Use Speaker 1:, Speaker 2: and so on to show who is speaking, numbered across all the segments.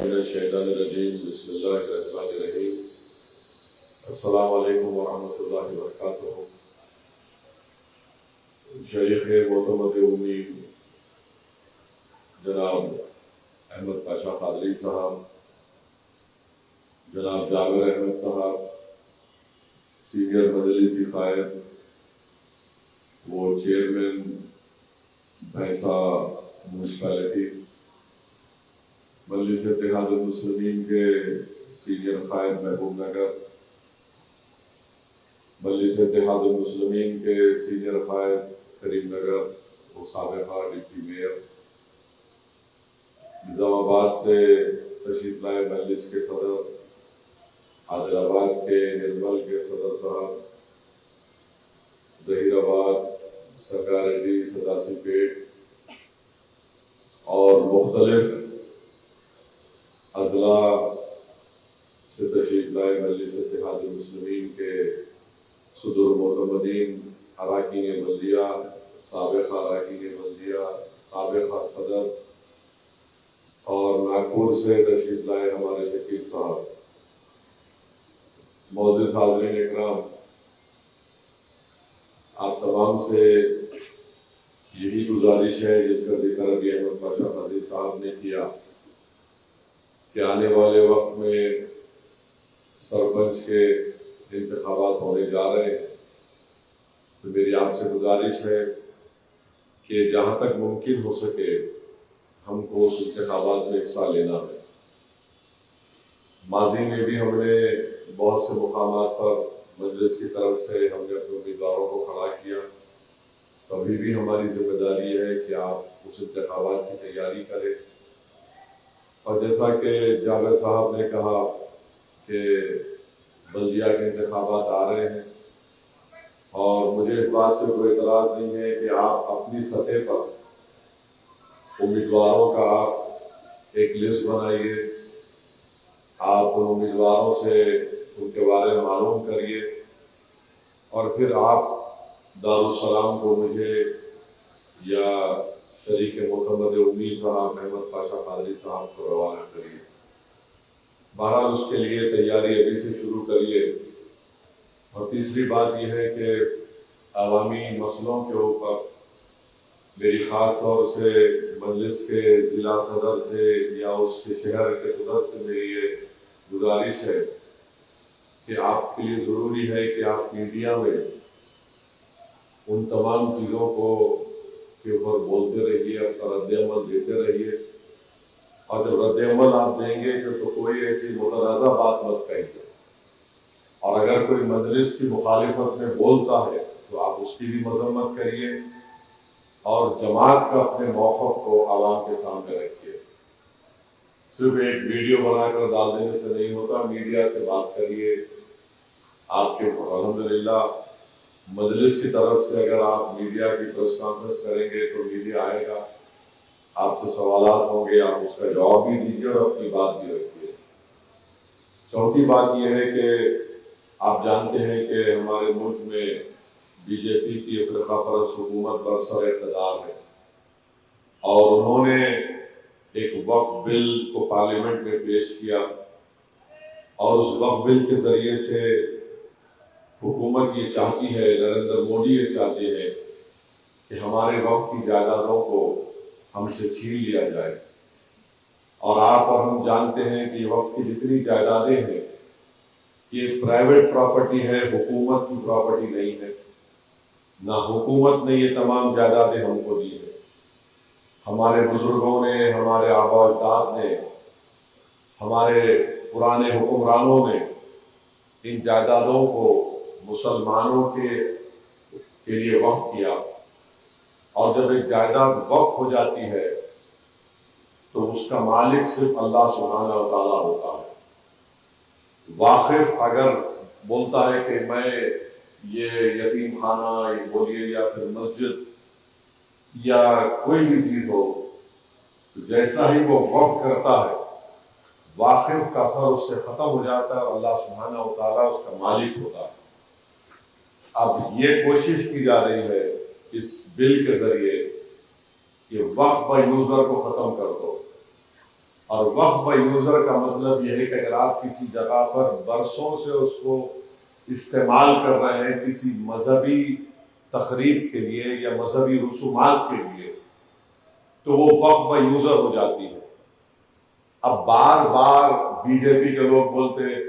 Speaker 1: من الشیطان الرجیم بسم اللہ الرحمن الرحیم السلام علیکم ورحمۃ اللہ وبرکاتہ۔ شیخ معتمد امی جناب احمد پاشا قادری صاحب، جناب جابر احمد صاحب سینئر مجلسی قائد، وہ چیئرمین بھینسا میونسپلٹی، مجلس اتحاد المسلمین کے سینئر قائد محبوب نگر، مجلس اتحاد المسلمین کے سینئر قائد کریم نگر و سابقہ ڈپٹی میئر، نظام آباد سے تشریف لائے مجلس کے صدر، عادل آباد کے نرمل کے صدر صاحب، ظہیر آباد، سنگاریڈی، سداسی پیٹ اور مختلف اضلاع سے تشریف لائے مجلس اتحاد المسلمین کے صدور معتمدین، اراکین بلدیہ، سابقہ اراکین بلدیہ، سابقہ صدر اور ناگپور سے تشریف لائے ہمارے شکیل صاحب، معزز حاضرین اکرام، آپ تمام سے یہی گزارش ہے جس کا ذکر ابھی احمد پاشا قادری صاحب نے کیا کہ آنے والے وقت میں سرپنچ کے انتخابات ہونے جا رہے ہیں، تو میری آپ سے گزارش ہے کہ جہاں تک ممکن ہو سکے ہم کو اس انتخابات میں حصہ لینا ہے۔ ماضی میں بھی ہم نے بہت سے مقامات پر مجلس کی طرف سے ہم نے اپنے امیدواروں کو کھڑا کیا، تو ابھی بھی ہماری ذمہ داری ہے کہ آپ اس انتخابات کی تیاری کریں۔ اور جیسا کہ جابر صاحب نے کہا کہ بلدیہ کے انتخابات آ رہے ہیں اور مجھے اس بات سے کوئی اعتراض نہیں ہے کہ آپ اپنی سطح پر امیدواروں کا آپ ایک لسٹ بنائیے، آپ ان امیدواروں سے ان کے بارے میں معلوم کریے اور پھر آپ دارالسلام کو مجھے یا شریک معتمد امی صاحب احمد پاشا قادری صاحب کو روانہ کریے۔ بہرحال اس کے لیے تیاری ابھی سے شروع کریے۔ اور تیسری بات یہ ہے کہ عوامی مسئلوں کے اوپر میری خاص طور سے مجلس کے ضلع صدر سے یا اس کے شہر کے صدر سے میری یہ گزارش ہے کہ آپ کے لیے ضروری ہے کہ آپ میڈیا میں ان تمام چیزوں کو کے اوپر بولتے رہیے، اپنا رد عمل دیتے رہیے، اور جب رد عمل آپ دیں گے تو کوئی ایسی متنازع بات مت کہیے، اور اگر کوئی مجلس کی مخالفت میں بولتا ہے تو آپ اس کی بھی مذمت کریے اور جماعت کا اپنے موقف کو عوام کے سامنے رکھیے۔ صرف ایک ویڈیو بنا کر ڈال دینے سے نہیں ہوتا، میڈیا سے بات کریے۔ آپ کے الحمدللہ مجلس کی طرف سے اگر آپ میڈیا کی پریس کانفرنس کریں گے تو میڈیا آئے گا، آپ سے سوالات ہوں گے، آپ اس کا جواب بھی دیجیے اور اپنی بات بھی رکھیے۔ چوتھی بات یہ ہے کہ آپ جانتے ہیں کہ ہمارے ملک میں بی جے پی کی فرقہ پرست حکومت برسر اقتدار ہے، اور انہوں نے ایک وقف بل کو پارلیمنٹ میں پیش کیا، اور اس وقف بل کے ذریعے سے حکومت یہ چاہتی ہے، نریندر مودی یہ چاہتے ہیں کہ ہمارے وقف کی جائیدادوں کو ہم سے چھین لیا جائے۔ اور آپ اور ہم جانتے ہیں کہ وقف کی جتنی جائیدادیں ہیں یہ پرائیویٹ پراپرٹی ہے، حکومت کی پراپرٹی نہیں ہے، نہ حکومت نے یہ تمام جائیدادیں ہم کو دی ہیں۔ ہمارے بزرگوں نے، ہمارے آباء و اجداد نے، ہمارے پرانے حکمرانوں نے ان جائیدادوں کو مسلمانوں کے لیے وقف کیا، اور جب ایک جائیداد وقف ہو جاتی ہے تو اس کا مالک صرف اللہ سبحانہ و تعالیٰ ہوتا ہے۔ واقف اگر بولتا ہے کہ میں یہ یتیم خانہ بولیے یا پھر مسجد یا کوئی بھی چیز ہو، تو جیسا ہی وہ وقف کرتا ہے واقف کا اثر اس سے ختم ہو جاتا ہے اور اللہ سبحانہ و تعالیٰ اس کا مالک ہوتا ہے۔ اب یہ کوشش کی جا رہی ہے اس بل کے ذریعے کہ وقف بائی یوزر کو ختم کر دو، اور وقف بائی یوزر کا مطلب یہ ہے کہ اگر آپ کسی جگہ پر برسوں سے اس کو استعمال کر رہے ہیں کسی مذہبی تقریب کے لیے یا مذہبی رسومات کے لیے تو وہ وقف بائی یوزر ہو جاتی ہے۔ اب بار بار بی جے پی کے لوگ بولتے ہیں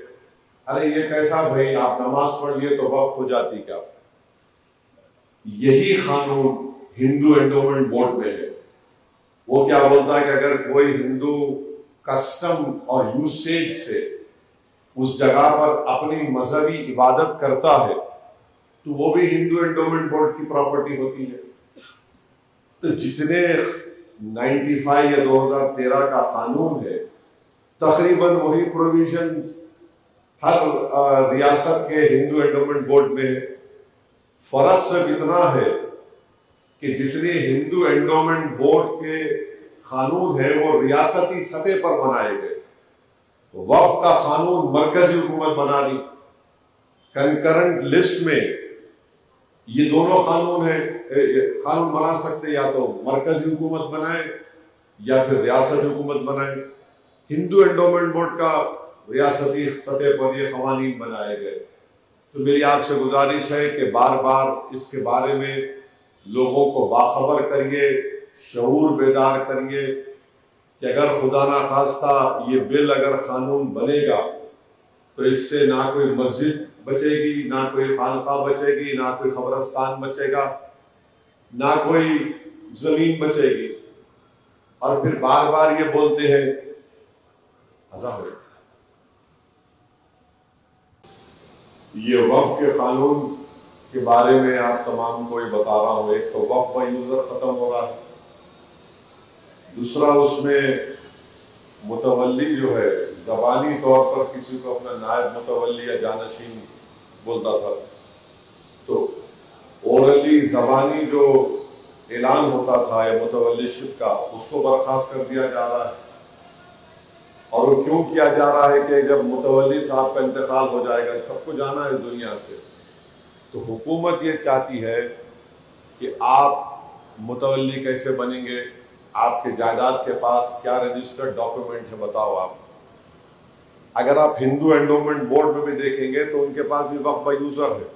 Speaker 1: ارے یہ کیسا بھائی، آپ نماز پڑھ لیے تو وقف ہو جاتی کیا؟ یہی قانون ہندو انڈومنٹ بورڈ میں ہے۔ وہ کیا بولتا ہے کہ اگر کوئی ہندو کسٹم اور یوسیج سے اس جگہ پر اپنی مذہبی عبادت کرتا ہے تو وہ بھی ہندو انڈومنٹ بورڈ کی پراپرٹی ہوتی ہے۔ تو جتنے 95 یا 2013 کا قانون ہے تقریباً وہی پروویژن ہر ریاست کے ہندو انڈومنٹ بورڈ میں ہے۔ فرق صرف اتنا ہے کہ جتنے ہندو انڈومنٹ بورڈ کے قانون ہے وہ ریاستی سطح پر بنائے گئے، وقف کا قانون مرکزی حکومت بنا لی۔ کنکرنٹ لسٹ میں یہ دونوں قانون ہیں، قانون بنا سکتے یا تو مرکزی حکومت بنائے یا پھر ریاست حکومت بنائے۔ ہندو انڈومنٹ بورڈ کا ریاستی سطح پر یہ قوانین بنائے گئے۔ تو میری آپ سے گزارش ہے کہ بار بار اس کے بارے میں لوگوں کو باخبر کریے، شعور بیدار کریے کہ اگر خدا نخواستہ یہ بل اگر قانون بنے گا تو اس سے نہ کوئی مسجد بچے گی، نہ کوئی خانقاہ بچے گی، نہ کوئی قبرستان بچے گا، نہ کوئی زمین بچے گی۔ اور پھر بار بار یہ بولتے ہیں یہ وقف کے قانون کے بارے میں آپ تمام کو یہ بتا رہا ہوں۔ ایک تو وقف بائی یوزر ختم ہو رہا ہے، دوسرا اس میں متولی جو ہے زبانی طور پر کسی کو اپنا نائب متولی یا جانشین بولتا تھا، تو اورلی زبانی جو اعلان ہوتا تھا یا متولی شپ کا اس کو برخاست کر دیا جا رہا ہے۔ اور وہ کیوں کیا جا رہا ہے کہ جب متولی صاحب کا انتقال ہو جائے گا، سب کو جانا ہے دنیا سے، تو حکومت یہ چاہتی ہے کہ آپ متولی کیسے بنیں گے، آپ کے جائیداد کے پاس کیا رجسٹرڈ ڈاکومنٹ ہے بتاؤ آپ۔ اگر آپ ہندو انڈومنٹ بورڈ میں بھی دیکھیں گے تو ان کے پاس بھی وقف بائی یوزر ہے،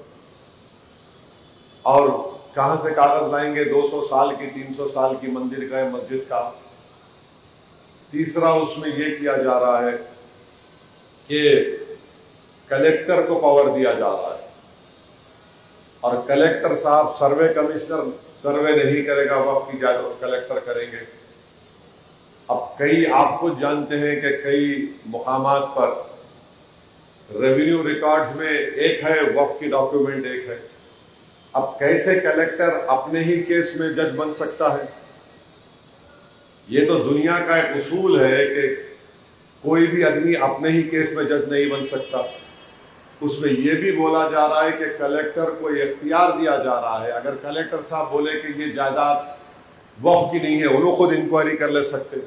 Speaker 1: اور کہاں سے کاغذ لائیں گے 200 سال کی 300 سال کی مندر کا مسجد کا۔ تیسرا اس میں یہ کیا جا رہا ہے کہ کلیکٹر کو پاور دیا جا رہا ہے، اور کلیکٹر صاحب سروے کمشنر سروے نہیں کرے گا، وقف کی جائیداد کلیکٹر کریں گے۔ اب کئی آپ خود جانتے ہیں کہ کئی مقامات پر ریونیو ریکارڈز میں ایک ہے، وقف کی ڈاکیومنٹ ایک ہے۔ اب کیسے کلیکٹر اپنے ہی کیس میں جج بن سکتا ہے؟ یہ تو دنیا کا ایک اصول ہے کہ کوئی بھی آدمی اپنے ہی کیس میں جج نہیں بن سکتا۔ اس میں یہ بھی بولا جا رہا ہے کہ کلیکٹر کو اختیار دیا جا رہا ہے، اگر کلیکٹر صاحب بولے کہ یہ جائیداد وقف کی نہیں ہے، انہوں خود انکوائری کر لے سکتے،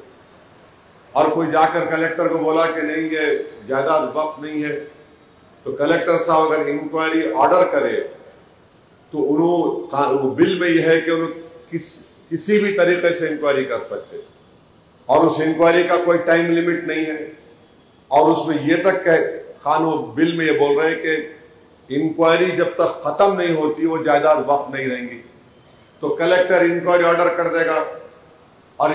Speaker 1: اور کوئی جا کر کلیکٹر کو بولا کہ نہیں یہ جائیداد وقف نہیں ہے، تو کلیکٹر صاحب اگر انکوائری آرڈر کرے تو انہوں بل میں یہ ہے کہ انہوں کسی بھی طریقے سے انکوائری کر سکتے، اور اس انکوائری کا کوئی ٹائم لیمٹ نہیں ہے۔ اور اس میں یہ تک کہ قانون بل میں یہ بول رہے ہیں کہ انکوائری جب تک ختم نہیں ہوتی وہ جائیداد وقف نہیں رہیں گی۔ تو کلیکٹر انکوائری آرڈر کر دے گا اور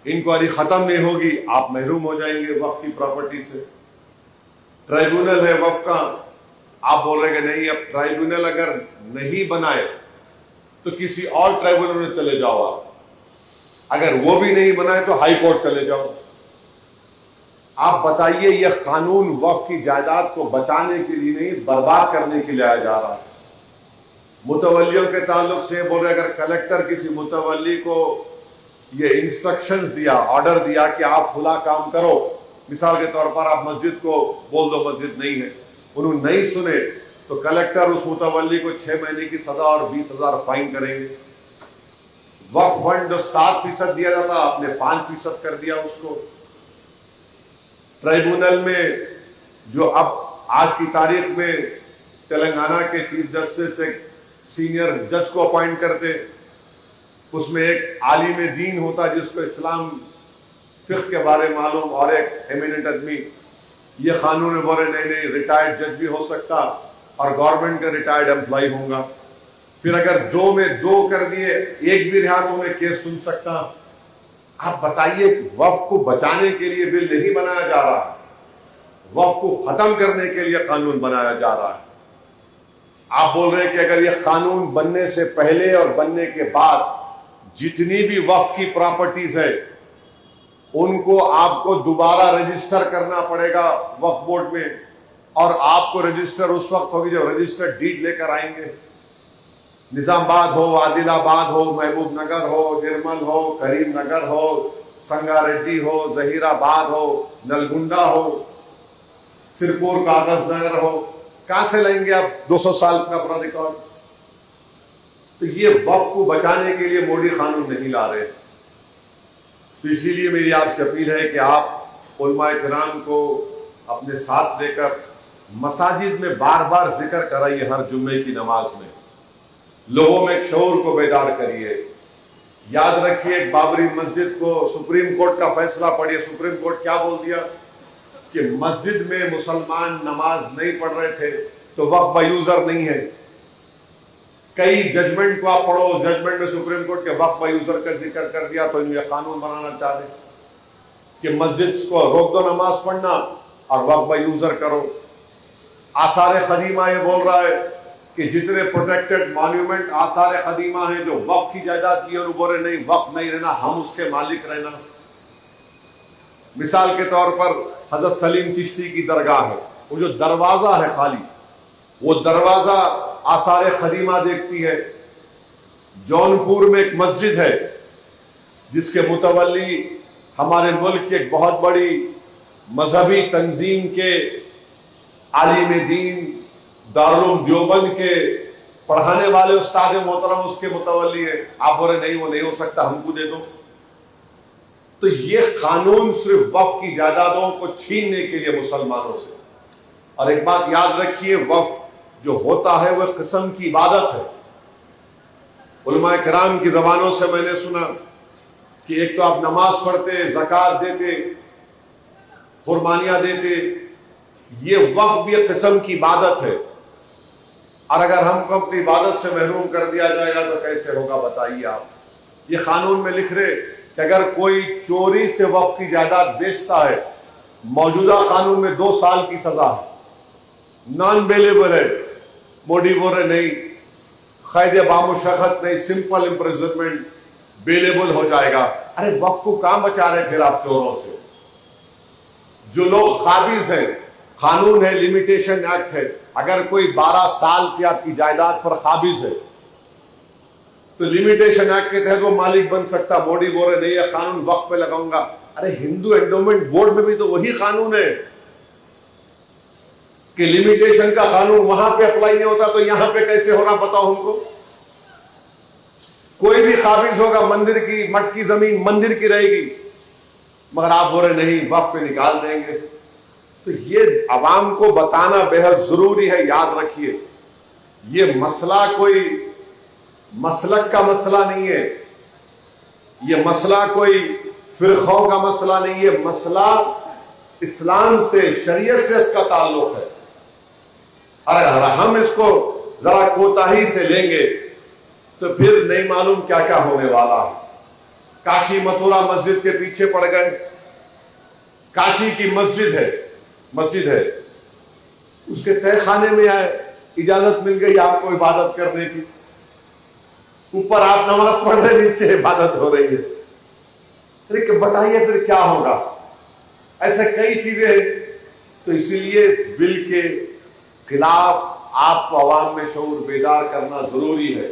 Speaker 1: انکوائری ختم نہیں ہوگی، آپ محروم ہو جائیں گے وقف کی پراپرٹی سے۔ ٹرائیبونل ہے وقف کا، آپ بول رہے کہ نہیں، اب ٹرائیبونل اگر نہیں بنائے تو کسی اور ٹرائیبونل میں چلے جاؤ آپ، اگر وہ بھی نہیں بنائے تو ہائی کورٹ چلے جاؤ۔ آپ بتائیے یہ قانون وقف کی جائیداد کو بچانے کے لیے نہیں، برباد کرنے کے لیے آیا جا رہا ہے۔ متولیوں کے تعلق سے بول رہے اگر کلیکٹر کسی متولی کو یہ انسٹرکشن دیا، آرڈر دیا کہ آپ کھلا کام کرو، مثال کے طور پر آپ مسجد کو بول دو مسجد نہیں ہے، انہوں نہیں سنے تو کلیکٹر اس متولی کو 6 مہینے کی سزا اور 20,000 فائن کریں گے۔ وقف فنڈ جو 7% دیا جاتا آپ نے 5% کر دیا اس کو۔ ٹرائیبونل میں جو اب آج کی تاریخ میں تلنگانہ کے چیف جسٹس ایک سینئر جج کو اپوائنٹ کرتے، اس میں ایک عالم دین ہوتا جس کو اسلام فقہ کے بارے معلوم اور ایک ایمیننٹ آدمی یہ قانون میں بولے نہیں ریٹائرڈ جج بھی ہو سکتا اور گورنمنٹ کا ریٹائرڈ امپلائی ہوں گا. پھر اگر دو میں دو کر دیے ایک بھی رہا تو میں کیس سن سکتا. آپ بتائیے وقف کو بچانے کے لیے بل نہیں بنایا جا رہا, وقف کو ختم کرنے کے لیے قانون بنایا جا رہا ہے. آپ بول رہے ہیں کہ اگر یہ قانون بننے سے پہلے اور بننے کے بعد جتنی بھی وقف کی پراپرٹیز ہے ان کو آپ کو دوبارہ رجسٹر کرنا پڑے گا وقف بورڈ میں, اور آپ کو رجسٹر اس وقت ہوگی جب رجسٹر ڈیڈ لے کر آئیں گے. نظام آباد ہو, عادل آباد ہو, محبوب نگر ہو, نرمل ہو, کریم نگر ہو, سنگا ریڈی ہو, ظہیر آباد ہو, نلگنڈا ہو, سرپور کاغذ نگر ہو, کہاں سے لیں گے آپ 200 سال کا اپنا ریکارڈ؟ تو یہ وقف کو بچانے کے لیے مودی قانون نہیں لا رہے. تو اسی لیے میری آپ سے اپیل ہے کہ آپ علماء کرام کو اپنے ساتھ لے کر مساجد میں بار بار ذکر کرائیے, ہر جمعے کی نماز میں لوگوں میں ایک شعور کو بیدار کریے. یاد رکھیے ایک بابری مسجد کو سپریم کورٹ کا فیصلہ پڑھیے. سپریم کورٹ کیا بول دیا کہ مسجد میں مسلمان نماز نہیں پڑھ رہے تھے تو وقف با یوزر نہیں ہے. کئی ججمنٹ کو آپ پڑھو, ججمنٹ میں سپریم کورٹ کے وقف با یوزر کا ذکر کر دیا. تو یہ قانون بنانا چاہتے کہ مسجد کو روک دو نماز پڑھنا اور وقف با یوزر کرو. آثار قدیمہ یہ بول رہا ہے کہ جتنے پروٹیکٹڈ مانیومنٹ آثار قدیمہ ہیں جو وقف کی جائیداد کی, اور بولے نہیں وقف نہیں رہنا, ہم اس کے مالک رہنا. مثال کے طور پر حضرت سلیم چشتی کی درگاہ ہے, وہ جو دروازہ ہے خالی, وہ دروازہ آثار قدیمہ دیکھتی ہے. جونپور میں ایک مسجد ہے جس کے متولی ہمارے ملک کے ایک بہت بڑی مذہبی تنظیم کے عالم دین دارالعلوم دیوبند کے پڑھانے والے استاد محترم اس کے متولی ہے. آپ بولے نہیں وہ نہیں ہو سکتا, ہم کو دے دو. تو یہ قانون صرف وقف کی جائیدادوں کو چھیننے کے لیے مسلمانوں سے. اور ایک بات یاد رکھیے, وقف جو ہوتا ہے وہ قسم کی عبادت ہے. علماء کرام کی زبانوں سے میں نے سنا کہ ایک تو آپ نماز پڑھتے, زکوٰۃ دیتے, قربانیاں دیتے, یہ وقف بھی ایک قسم کی عبادت ہے. اور اگر ہم کو اپنی عبادت سے محروم کر دیا جائے گا تو کیسے ہوگا بتائیے آپ. یہ قانون میں لکھ رہے کہ اگر کوئی چوری سے وقف کی جائیداد بیچتا ہے, موجودہ قانون میں 2 سال کی سزا ہے, نان بیلیبل ہے. مودی بول رہے نہیں, قید بامشقت نہیں, سمپل امپریزنمنٹ, بیلیبل ہو جائے گا. ارے وقف کو کہاں بچا رہے پھر آپ چوروں سے؟ جو لوگ قابض ہیں, قانون ہے, لمیٹیشن ایکٹ ہے, اگر کوئی 12 سال سے آپ کی جائیداد پر قابض ہے تو لمیٹیشن ایکٹ کے تحت وہ مالک بن سکتا. مودی بول رہے نہیں یہ قانون وقف پہ لگاؤں گا. ارے ہندو انڈومنٹ بورڈ میں بھی تو وہی قانون ہے کہ لمیٹیشن کا قانون وہاں پہ اپلائی نہیں ہوتا, تو یہاں پہ کیسے ہونا بتاؤ ہم کو. کوئی بھی قابض ہوگا, مندر کی مٹ کی زمین مندر کی رہے گی, مگر آپ بول رہے نہیں وقف پہ نکال دیں گے. تو یہ عوام کو بتانا بہت ضروری ہے. یاد رکھیے یہ مسئلہ کوئی مسلک کا مسئلہ نہیں ہے, یہ مسئلہ کوئی فرقوں کا مسئلہ نہیں ہے, مسئلہ اسلام سے, شریعت سے اس کا تعلق ہے. اگر ہم اس کو ذرا کوتاہی سے لیں گے تو پھر نہیں معلوم کیا کیا ہونے والا ہے. کاشی متھرا مسجد کے پیچھے پڑ گئے. کاشی کی مسجد ہے, اس کے تہہ خانے میں آئے, اجازت مل گئی آپ کو عبادت کرنے کی, اوپر آپ نماز پڑھ رہے, نیچے عبادت ہو رہی ہے. ارے بتائیے پھر کیا ہوگا؟ ایسے کئی چیزیں ہیں. تو اسی لیے اس بل کے خلاف آپ کو عوام میں شعور بیدار کرنا ضروری ہے.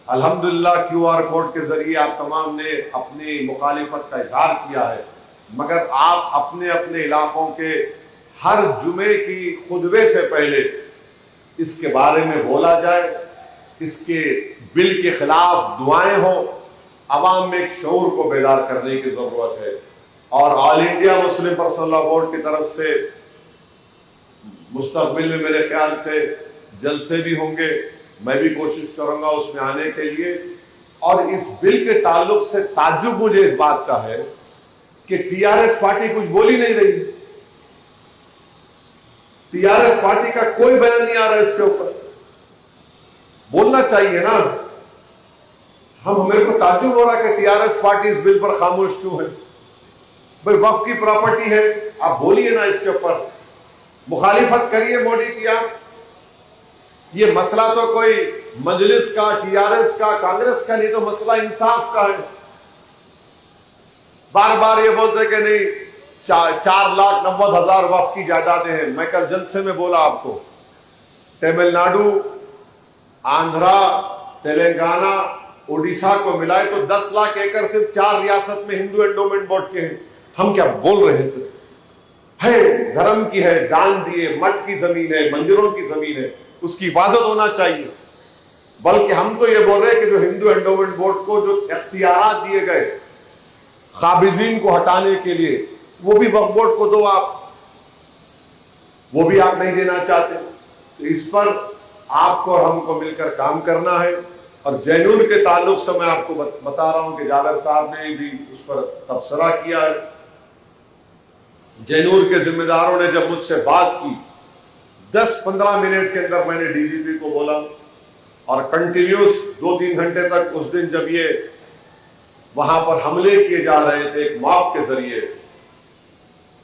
Speaker 1: الحمدللہ QR کوڈ کے ذریعے آپ تمام نے اپنی مخالفت کا اظہار کیا ہے, مگر آپ اپنے اپنے علاقوں کے ہر جمعے کی خطبے سے پہلے اس کے بارے میں بولا جائے, اس کے بل کے خلاف دعائیں ہوں. عوام میں ایک شعور کو بیدار کرنے کی ضرورت ہے. اور All India Muslim Personal Law Board کی طرف سے مستقبل میں میرے خیال سے جلسے بھی ہوں گے, میں بھی کوشش کروں گا اس میں آنے کے لیے. اور اس بل کے تعلق سے تعجب مجھے اس بات کا ہے کہ ٹی آر ایس پارٹی کچھ بول ہی نہیں رہی. ٹی آر ایس پارٹی کا کوئی بیان نہیں آ رہا اس کے اوپر. بولنا چاہیے نا. میرے کو تعجب ہو رہا کہ ٹی آر ایس پارٹی اس بل پر خاموش کیوں ہے. بھائی وقف کی پراپرٹی ہے, آپ بولیے نا اس کے اوپر, مخالفت کریے مودی کی. آپ یہ مسئلہ تو کوئی مجلس کا, ٹی آر ایس کا, کانگریس کا نہیں, تو مسئلہ انصاف کا ہے. بار بار یہ بولتے کہ نہیں 4,90,000 وقف کی جائیدادیں ہیں. میں کل جلسے میں بولا آپ کو, تمل ناڈو, آندھرا, تلنگانہ, اڈیشہ کو ملائے تو 10 لاکھ ایکڑ صرف 4 ریاست میں ہندو انڈومنٹ بورڈ کے ہیں. ہم کیا بول رہے تھے؟ ہے دھرم کی ہے, دان دیے, مٹھ کی زمین ہے, مندروں کی زمین ہے, اس کی حفاظت ہونا چاہیے. بلکہ ہم تو یہ بول رہے ہیں کہ جو ہندو انڈومنٹ بورڈ کو جو اختیارات دیے گئے قابضین کو ہٹانے کے لیے, وہ بھی وقف بورڈ کو دو آپ. وہ بھی آپ نہیں دینا چاہتے. تو اس پر آپ کو اور ہم کو مل کر کام کرنا ہے. اور جینور کے تعلق سے میں آپ کو بتا رہا ہوں کہ جابر صاحب نے بھی اس پر تبصرہ کیا ہے. جینور کے ذمہ داروں نے جب مجھ سے بات کی, 10-15 منٹ کے اندر میں نے ڈی جی پی کو بولا, اور کنٹینیوس 2-3 گھنٹے تک اس دن جب یہ وہاں پر حملے کیے جا رہے تھے ایک موب کے ذریعے,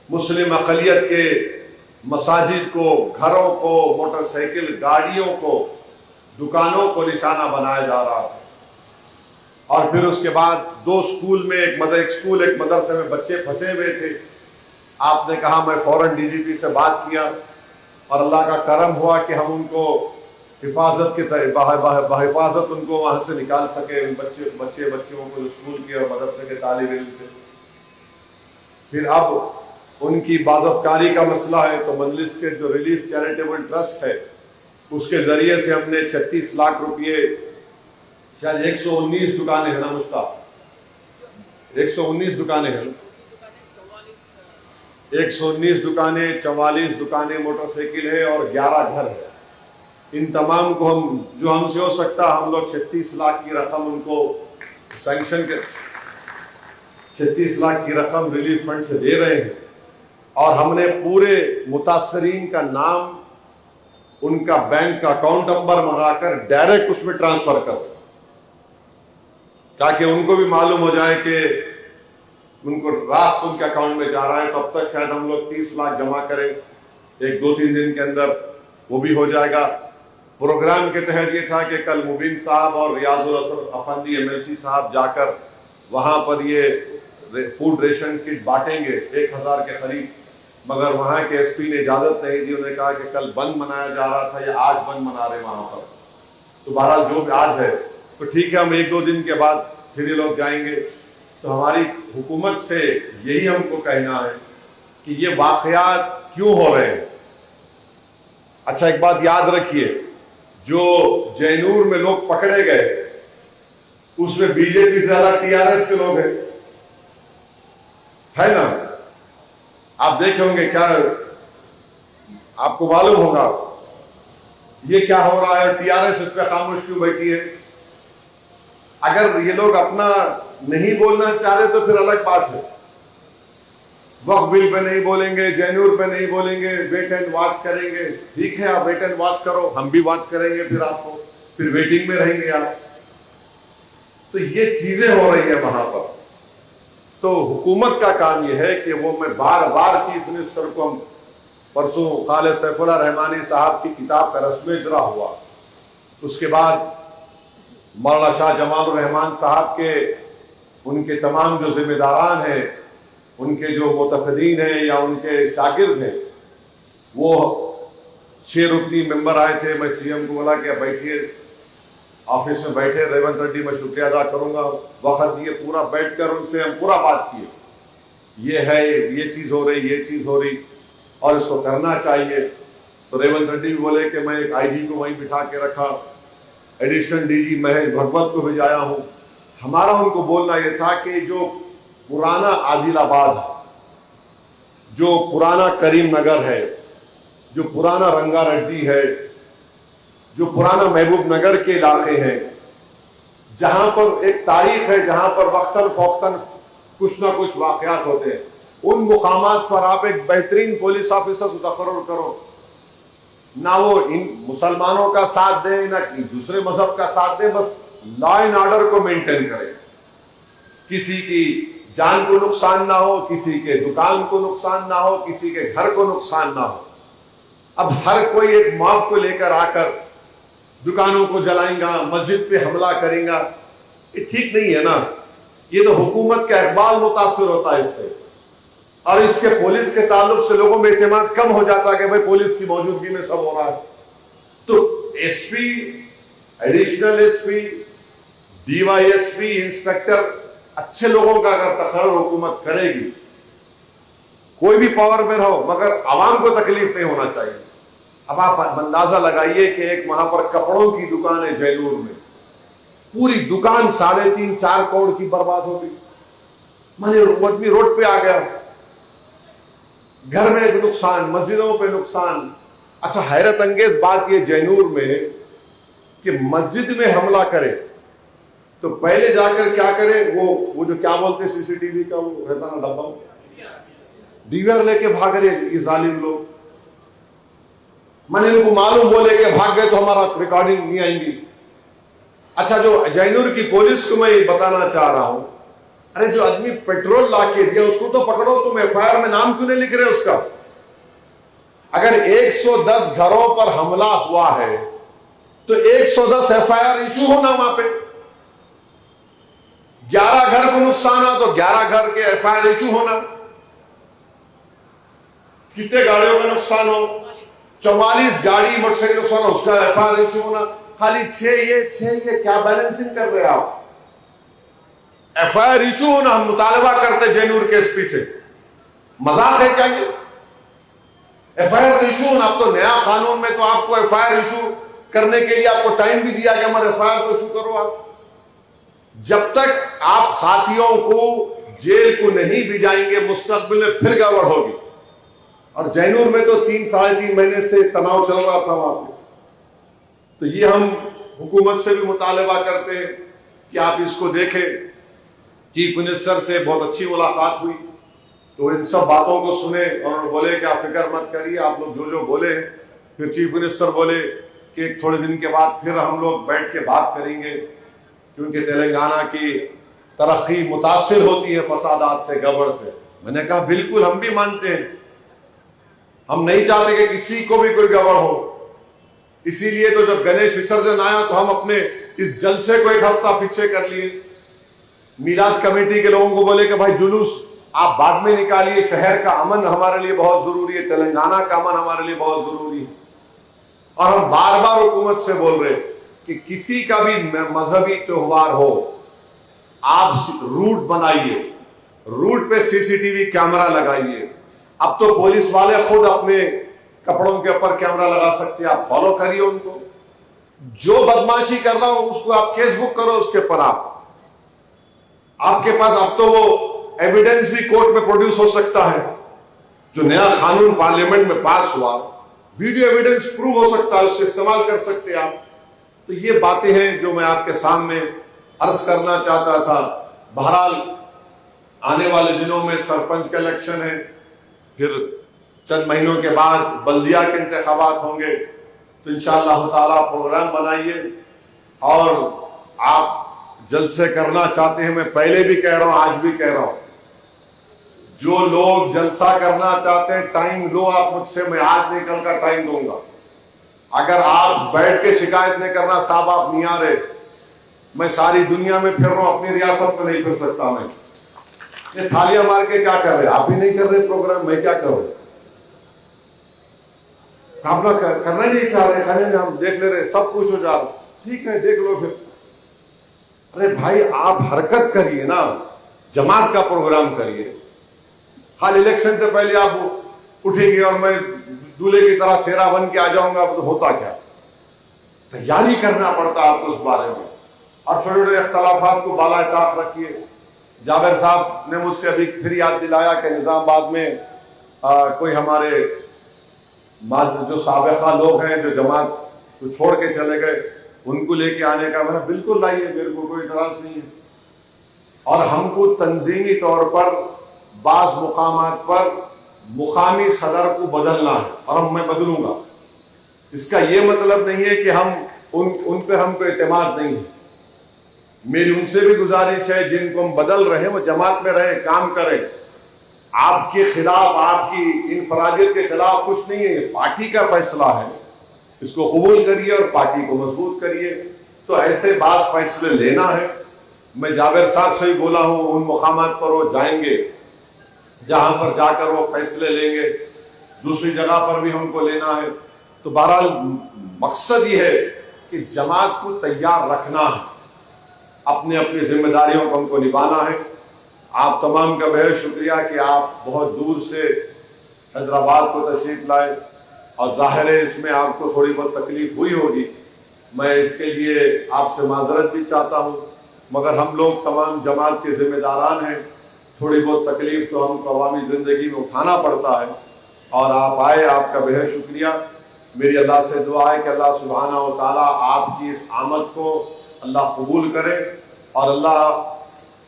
Speaker 1: مسلم اقلیت کے مساجد کو, گھروں کو, موٹر سائیکل گاڑیوں کو, دکانوں کو نشانہ بنایا جا رہا تھا. اور پھر اس کے بعد 2 اسکول میں, ایک اسکول ایک مدرسے میں بچے پھنسے ہوئے تھے. آپ نے کہا, میں فوراً ڈی جی پی سے بات کیا, اور اللہ کا کرم ہوا کہ ہم ان کو حفاظت کے بحفاظت ان کو وہاں سے نکال سکے. ان بچوں کو جو اسکول کے اور مدرسے کے طالب علم تھے. پھر اب ان کی باضابطگی کا مسئلہ ہے, تو مجلس کے جو ریلیف چیریٹیبل ٹرسٹ ہے اس کے ذریعے سے ہم نے 36 لاکھ روپئے, شاید 119 دکانیں ہیں نا مصطفیٰ, 119 دکانیں ہیں, 119 دکانیں, 44 دکانیں موٹر سائیکل ہے, اور 11 گھر ہے. ان تمام کو ہم جو ہم سے ہو سکتا ہم لوگ 36 لاکھ کی رقم ان کو سینکشن کے 36 لاکھ کی رقم ریلیف فنڈ سے دے رہے ہیں. اور ہم نے پورے متاثرین کا نام, ان کا بینک کا اکاؤنٹ نمبر منگا کر ڈائریکٹ اس میں ٹرانسفر کر, تاکہ ان کو بھی معلوم ہو جائے کہ ان کو راست ان کے اکاؤنٹ میں جا رہا ہے. تو اب تک شاید ہم لوگ 30 لاکھ جمع کریں, 1-2-3 دن کے اندر وہ بھی ہو جائے گا. پروگرام کے تحت یہ تھا کہ کل مبین صاحب اور ریاض الاسد افندی MLC صاحب جا کر وہاں پر یہ فوڈ ریشن کٹ بانٹیں گے 1000 کے قریب, مگر وہاں کے ایس پی نے اجازت نہیں دی. انہوں نے کہا کہ کل بند منایا جا رہا تھا, یا آج بند منا رہے وہاں پر. تو بہرحال جو بھی آج ہے تو ٹھیک ہے, ہم 1-2 دن کے بعد پھر یہ لوگ جائیں گے. تو ہماری حکومت سے یہی ہم کو کہنا ہے کہ یہ واقعات کیوں ہو رہے ہیں. اچھا ایک بات یاد رکھیے, جو جینور میں لوگ پکڑے گئے اس میں بی جے پی زیادہ ٹی آر ایس کے لوگ ہیں, ہے نا. آپ دیکھیں ہوں گے, کیا آپ کو معلوم ہوگا یہ کیا ہو رہا ہے, ٹی آر ایس اس پہ خاموش کیوں بیٹھی ہے. اگر یہ لوگ اپنا نہیں بولنا چاہ رہے تو پھر الگ بات ہے. وقف بل پہ نہیں بولیں گے, جینور پہ نہیں بولیں گے, ویٹ اینڈ واچ کریں گے. ٹھیک ہے, آپ ویٹ اینڈ واچ کرو, ہم بھی واچ کریں گے, پھر آپ کو پھر ویٹنگ میں رہیں گے آپ. تو یہ چیزیں ہو رہی ہیں وہاں پر. تو حکومت کا کام یہ ہے کہ وہ, میں بار بار چیف منسٹر کو, ہم پرسوں خالد سیف اللہ رحمانی صاحب کی کتاب کا رسم اجرا ہوا, اس کے بعد مولانا شاہ جمال الرحمان صاحب کے ان کے تمام جو ذمہ داران ہیں, ان کے جو متفدین ہیں یا ان کے شاگرد ہیں, وہ 6 رکنی ممبر آئے تھے. میں سی ایم کو بولا کہ بیٹھیے, آفس میں بیٹھے, ریونت ریڈی میں شکریہ ادا کروں گا, وقت دیے, پورا بیٹھ کر ان سے ہم پورا بات کیے, یہ ہے, یہ چیز ہو رہی, یہ چیز ہو رہی, اور اس کو کرنا چاہیے. تو ریونت ریڈی بھی بولے کہ میں ایک آئی جی کو وہیں بٹھا کے رکھا, additional D G Mahesh Bhagwat کو بھیجایا ہوں. ہمارا ان کو بولنا یہ تھا کہ جو پرانا عادل آباد, جو پرانا کریم نگر ہے, جو پرانا رنگا ریڈی ہے, جو پرانا محبوب نگر کے علاقے ہیں, جہاں پر ایک تاریخ ہے, جہاں پر وقتاً فوقتاً کچھ نہ کچھ واقعات ہوتے ہیں. ان مقامات پر آپ ایک بہترین پولیس آفیسر متقرر کرو، نہ وہ ان مسلمانوں کا ساتھ دے نہ دوسرے مذہب کا ساتھ دے، بس لا اینڈ آرڈر کو مینٹین کرے، کسی کی جان کو نقصان نہ ہو، کسی کے دکان کو نقصان نہ ہو، کسی کے گھر کو نقصان نہ ہو. اب ہر کوئی ایک موب کو لے کر آ کر دکانوں کو جلائیں گا، مسجد پہ حملہ کریں گا، یہ ٹھیک نہیں ہے نا. یہ تو حکومت کا اقبال متاثر ہوتا ہے اس سے، اور اس کے پولیس کے تعلق سے لوگوں میں اعتماد کم ہو جاتا ہے کہ بھائی پولیس کی موجودگی میں سب ہو رہا ہے. تو S P, additional S P, D Y S P, inspector, اچھے لوگوں کا اگر تقرر حکومت کرے گی، کوئی بھی پاور میں رہو، مگر عوام کو تکلیف نہیں ہونا چاہیے. اب آپ اندازہ لگائیے کہ ایک وہاں پر کپڑوں کی دکان ہے جینور میں، پوری دکان 3.5-4 کروڑ کی برباد ہو گئی. آدمی روڈ پہ آ گیا، گھر میں نقصان، مسجدوں پہ نقصان. اچھا حیرت انگیز بات یہ جینور میں کہ مسجد میں حملہ کرے تو پہلے جا کر کیا کرے، وہ جو کیا بولتے سی سی ٹی وی کا وہ رہتا نا ڈبہ، ڈی وی آر لے کے بھاگ رہے یہ ظالم لوگ. میں نے ان کو معلوم بولے کہ بھاگ گئے تو ہمارا ریکارڈنگ نہیں آئیں گی. اچھا جو جینور کی پولیس کو میں یہ بتانا چاہ رہا ہوں، ارے جو آدمی پیٹرول لا کے دیا اس کو تو پکڑو، تم ایف آئی آر میں نام کیوں نہیں لکھ رہے اس کا؟ اگر 110 گھروں پر حملہ ہوا ہے تو 110 ایف آئی آر ایشو ہونا وہاں پہ. 11 گھر کو نقصان ہو تو 11 گھر کے ایف آئی آر ایشو ہونا. کتنے گاڑیوں کا نقصان ہو، 44 گاڑی موٹر سائیکل نقصان ہو، اس کا ایف آئی آر ایشو ہونا. خالی 6 یہ کیا بیلنسنگ کر رہے آپ؟ ایف آئی آر ایشو ہونا. ہم مطالبہ کرتے جینور کے ایس پی سے، مذاق ہے کیا یہ؟ ایف آئی آر ایشو ہونا. اب تو نیا قانون میں تو آپ کو ایف آئی آر ایشو کرنے کے لیے آپ کو ٹائم بھی دیا کہ ہمارے ایف آئی آر کو ایشو کرو. آپ جب تک آپ خاتیوں کو جیل کو نہیں بھیجائیں گے مستقبل میں پھر گڑبڑ ہوگی. اور جینور میں تو 3-3.5 مہینے سے تناؤ چل رہا تھا وہاں پہ. تو یہ ہم حکومت سے بھی مطالبہ کرتے ہیں کہ آپ اس کو دیکھیں. چیف منسٹر سے بہت اچھی ملاقات ہوئی تو ان سب باتوں کو سنے اور انہوں نے بولے کہ آپ فکر مت کریے، آپ لوگ جو بولے ہیں. پھر چیف منسٹر بولے کہ تھوڑے دن کے بعد پھر ہم لوگ بیٹھ کے بات کریں گے، کیونکہ تلنگانہ کی ترقی متاثر ہوتی ہے فسادات سے، گڑبڑ سے. میں نے کہا بالکل ہم بھی مانتے ہیں، ہم نہیں چاہتے کہ کسی کو بھی کوئی گڑبڑ ہو. اسی لیے تو جب گنیش وسرجن آیا تو ہم اپنے اس جلسے کو 1 ہفتہ پیچھے کر لیے. میلاد کمیٹی کے لوگوں کو بولے کہ بھائی جلوس آپ بعد میں نکالیے، شہر کا امن ہمارے لیے بہت ضروری ہے، تلنگانہ کا امن ہمارے لیے بہت ضروری ہے. اور ہم بار بار حکومت سے بول رہے کہ کسی کا بھی مذہبی تہوار ہو آپ روٹ بنائیے، روٹ پہ سی سی ٹی وی کیمرہ لگائیے. اب تو پولیس والے خود اپنے کپڑوں کے اوپر کیمرہ لگا سکتے ہیں، آپ فالو کریے ان کو. جو بدماشی کر رہا ہو اس کو آپ کیس بک کرو، اس کے اوپر آپ کے پاس اب تو وہ ایویڈنس بھی کورٹ میں پروڈیوس ہو سکتا ہے. جو نیا قانون پارلیمنٹ میں پاس ہوا، ویڈیو ایویڈنس پروو ہو سکتا ہے، اس سے استعمال کر سکتے ہیں آپ. تو یہ باتیں ہیں جو میں آپ کے سامنے عرض کرنا چاہتا تھا. بہرحال آنے والے دنوں میں سرپنچ کا الیکشن ہے، پھر چند مہینوں کے بعد بلدیہ کے انتخابات ہوں گے. تو انشاءاللہ تعالیٰ پروگرام بنائیے، اور آپ جلسے کرنا چاہتے ہیں، میں پہلے بھی کہہ رہا ہوں آج بھی کہہ رہا ہوں، جو لوگ جلسہ کرنا چاہتے ہیں ٹائم لو آپ مجھ سے، میں آج نہیں کل کا ٹائم دوں گا. اگر آپ بیٹھ کے شکایت نہیں کرنا صاحب آپ نہیں آ رہے، میں ساری دنیا میں پھر رہا ہوں، اپنی ریاست میں نہیں پھر سکتا. میں یہ تھالیاں مار کے کیا کر رہے، آپ بھی نہیں کر رہے پروگرام، میں کیا کروں؟ آپ نہ کرنا نہیں چاہ رہے، ہم دیکھ لے رہے، سب خوش ہو جا رہے، ٹھیک ہے دیکھ لو پھر. ارے بھائی آپ حرکت کریے نا، جماعت کا پروگرام کریے. حال الیکشن سے پہلے آپ اٹھیں گے اور میں دولہے کی طرح سیرا بن کے آ جاؤں گا، تو ہوتا کیا؟ تیاری کرنا پڑتا ہے آپ کو اس بارے میں. اور چھوٹے چھوٹے اختلافات کو بالائے طاق رکھیے. جابر صاحب نے مجھ سے ابھی پھر یاد دلایا کہ نظام آباد میں کوئی ہمارے جو سابقہ لوگ ہیں جو جماعت کو چھوڑ کے چلے گئے، ان کو لے کے آنے کا. میں نے بالکل لائیے، میرے کو کوئی اعتراض نہیں ہے.
Speaker 2: اور ہم کو تنظیمی طور پر بعض مقامات پر مقامی صدر کو بدلنا ہے، اور میں بدلوں گا۔ اس کا یہ مطلب نہیں ہے کہ ہم ان پہ ہم کو اعتماد نہیں ہے۔ میری ان سے بھی گزارش ہے جن کو ہم بدل رہے ہیں وہ جماعت میں رہے، کام کریں۔ آپ کے خلاف، آپ کی انفرادیت کے خلاف کچھ نہیں ہے، یہ پارٹی کا فیصلہ ہے، اس کو قبول کریے اور پارٹی کو مضبوط کریے۔ تو ایسے بعض فیصلے لینا ہے۔ میں جابر صاحب سے ہی بولا ہوں، ان مقامات پر وہ جائیں گے جہاں پر جا کر وہ فیصلے لیں گے، دوسری جگہ پر بھی ہم کو لینا ہے۔ تو بہرحال مقصد یہ ہے کہ جماعت کو تیار رکھنا ہے، اپنی اپنی ذمہ داریوں کو ہم کو نبھانا ہے۔ آپ تمام کا بہت شکریہ کہ آپ بہت دور سے حیدرآباد کو تشریف لائے، اور ظاہر ہے اس میں آپ کو تھوڑی بہت تکلیف ہوئی ہوگی، میں اس کے لیے آپ سے معذرت بھی چاہتا ہوں، مگر ہم لوگ تمام جماعت کے ذمہ داران ہیں، تھوڑی بہت تکلیف تو ہم کو عوامی زندگی میں اٹھانا پڑتا ہے، اور آپ آئے، آپ کا بہت شکریہ۔ میری اللہ سے دعا ہے کہ اللہ سبحانہ و تعالیٰ آپ کی اس آمد کو اللہ قبول کرے، اور اللہ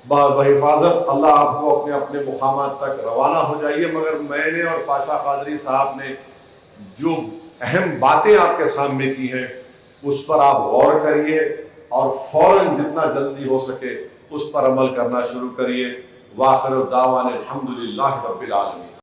Speaker 2: بحفاظت اللہ آپ کو اپنے اپنے مقامات تک روانہ ہو جائیے۔ مگر میں نے اور پاشا قادری صاحب نے جو اہم باتیں آپ کے سامنے کی ہیں اس پر آپ غور کریے، اور فوراً جتنا جلدی ہو سکے اس پر عمل کرنا شروع کریے۔ وآخر دعوانا الحمدللہ رب العالمین۔